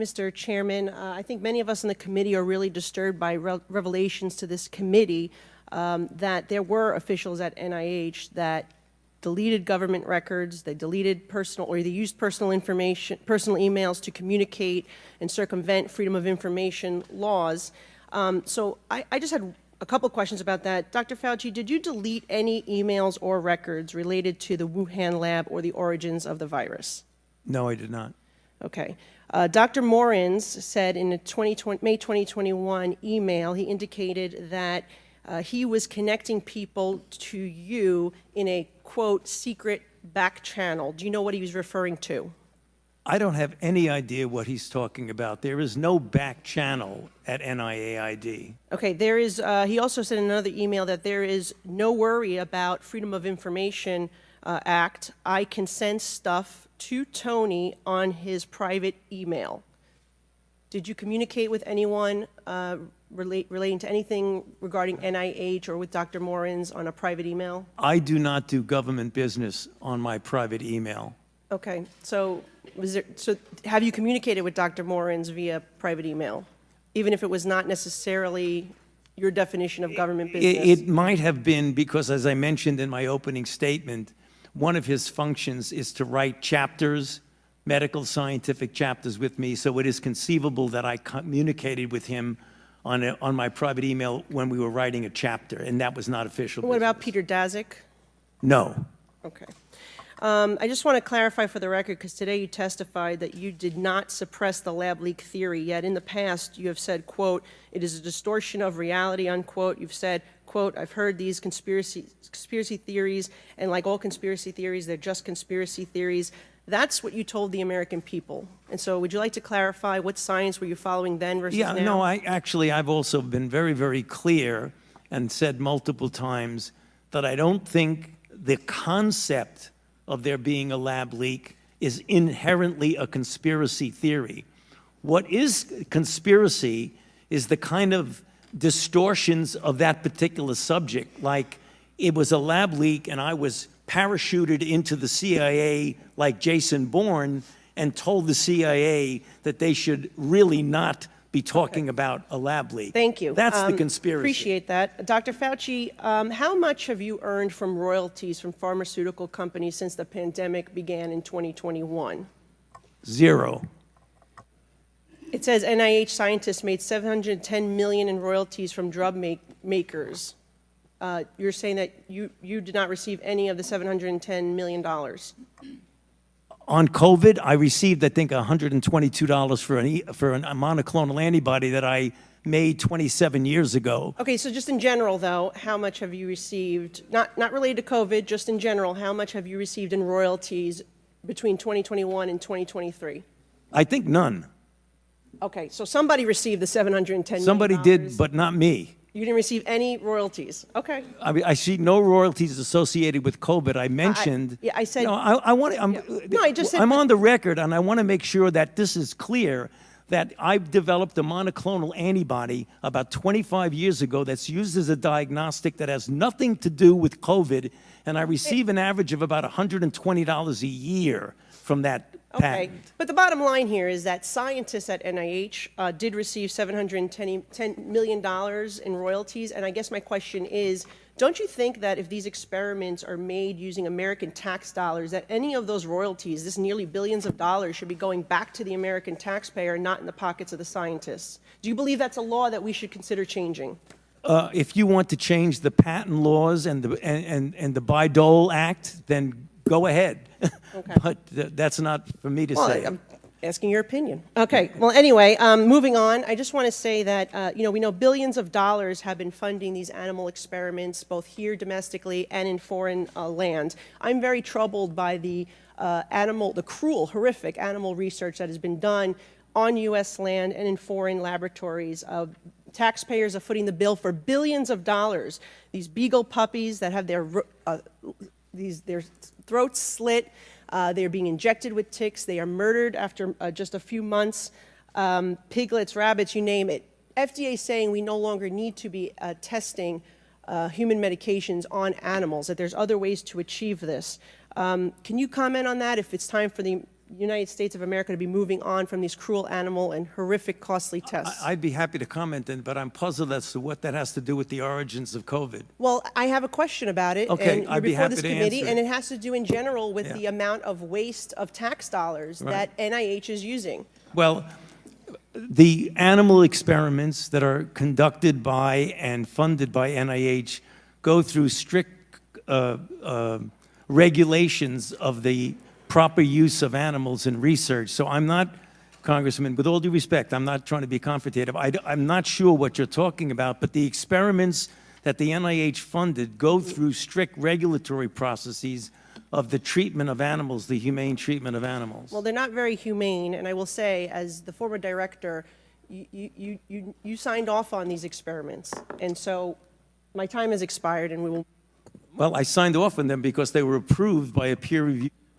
Mr. Chairman, I think many of us in the committee are really disturbed by revelations to this committee that there were officials at NIH that deleted government records, they deleted they used personal emails to communicate and circumvent freedom of information laws. So I just had a couple questions about that. Dr. Fauci, did you delete any emails or records related to the Wuhan lab or the origins of the virus? No, I did not. Okay. Dr. Morins said in a May 2021 email, he indicated that he was connecting people to you in a, quote, secret back channel. Do you know what he was referring to? I don't have any idea what he's talking about. There is no back channel at NIAID. Okay, there is, he also said in another email that there is no worry about Freedom of Information Act. I can send stuff to Tony on his private email. Did you communicate with anyone relating to anything regarding NIH or with Dr. Morins on a private email? I do not do government business on my private email. Okay, so have you communicated with Dr. Morins via private email, even if it was not necessarily your definition of government business? It might have been because, as I mentioned in my opening statement, one of his functions is to write chapters, medical scientific chapters with me, so it is conceivable that I communicated with him on my private email when we were writing a chapter, and that was not official What business. about Peter Daszak? No. Okay. I just want to clarify for the record, because today you testified that you did not suppress the lab leak theory, yet in the past you have said, quote, it is a distortion of reality, unquote. You've said, quote, I've heard these conspiracy theories, and like all conspiracy theories, they're just conspiracy theories. That's what you told the American people. And so would you like to clarify what science were you following then versus now? Yeah, no, I've also been very, very clear and said multiple times that I don't think the concept of there being a lab leak is inherently a conspiracy theory. What is conspiracy is the kind of distortions of that particular subject, like it was a lab leak and I was parachuted into the CIA like Jason Bourne and told the CIA that they should really not be talking about a lab leak. Thank you. That's the conspiracy. Appreciate that. Dr. Fauci, how much have you earned from royalties from pharmaceutical companies since the pandemic began in 2021? Zero. It says NIH scientists made $710 million in royalties from drug makers. You're saying that you did not receive any of the $710 million. On COVID, I received, I think, $122 for a monoclonal antibody that I made 27 years ago. Okay, so just in general, though, how much have you received, not related to COVID, just in general, how much have you received in royalties between 2021 and 2023? I think none. Okay, so somebody received the $710 million. Somebody did, but not me. You didn't receive any royalties. Okay. I mean, I see no royalties associated with COVID. I mentioned. Yeah, I said. No, I want to. No, I just said. I'm on the record, and I want to make sure that this is clear. That I've developed a monoclonal antibody about 25 years ago that's used as a diagnostic that has nothing to do with COVID, and I receive an average of about $120 a year from that patent. Okay, but the bottom line here is that scientists at NIH did receive $710 million in royalties, and I guess my question is, don't you think that if these experiments are made using American tax dollars, that any of those royalties, this nearly billions of dollars, should be going back to the American taxpayer, not in the pockets of the scientists? Do you believe that's a law that we should consider changing? If you want to change the patent laws and the Bayh-Dole Act, then go ahead. Okay. But that's not for me to say. I'm asking your opinion. Okay. Well, anyway, moving on, I just want to say that, we know billions of dollars have been funding these animal experiments, both here domestically and in foreign lands. I'm very troubled by the cruel, horrific animal research that has been done on U.S. land and in foreign laboratories. Taxpayers are footing the bill for billions of dollars. These beagle puppies that have their throats slit, they are being injected with ticks, they are murdered after just a few months, piglets, rabbits, you name it. FDA is saying we no longer need to be testing human medications on animals, that there's other ways to achieve this. Can you comment on that, if it's time for the United States of America to be moving on from these cruel animal and horrific, costly tests? I'd be happy to comment, but I'm puzzled as to what that has to do with the origins of COVID. Well, I have a question about it. Okay, and you're I'd be before happy this to committee, answer and it. it has to do in general with Yeah. the amount of waste of tax dollars Right. that NIH is using. Well, the animal experiments that are conducted by and funded by NIH go through strict regulations of the proper use of animals in research. So I'm not, Congressman, with all due respect, I'm not trying to be confrontative. I'm not sure what you're talking about, but the experiments that the NIH funded go through strict regulatory processes of the treatment of animals, the humane treatment of animals. Well, they're not very humane, and I will say, as the former director, you signed off on these experiments, and so my time has expired, and we will. Well, I signed off on them because they were approved by a peer review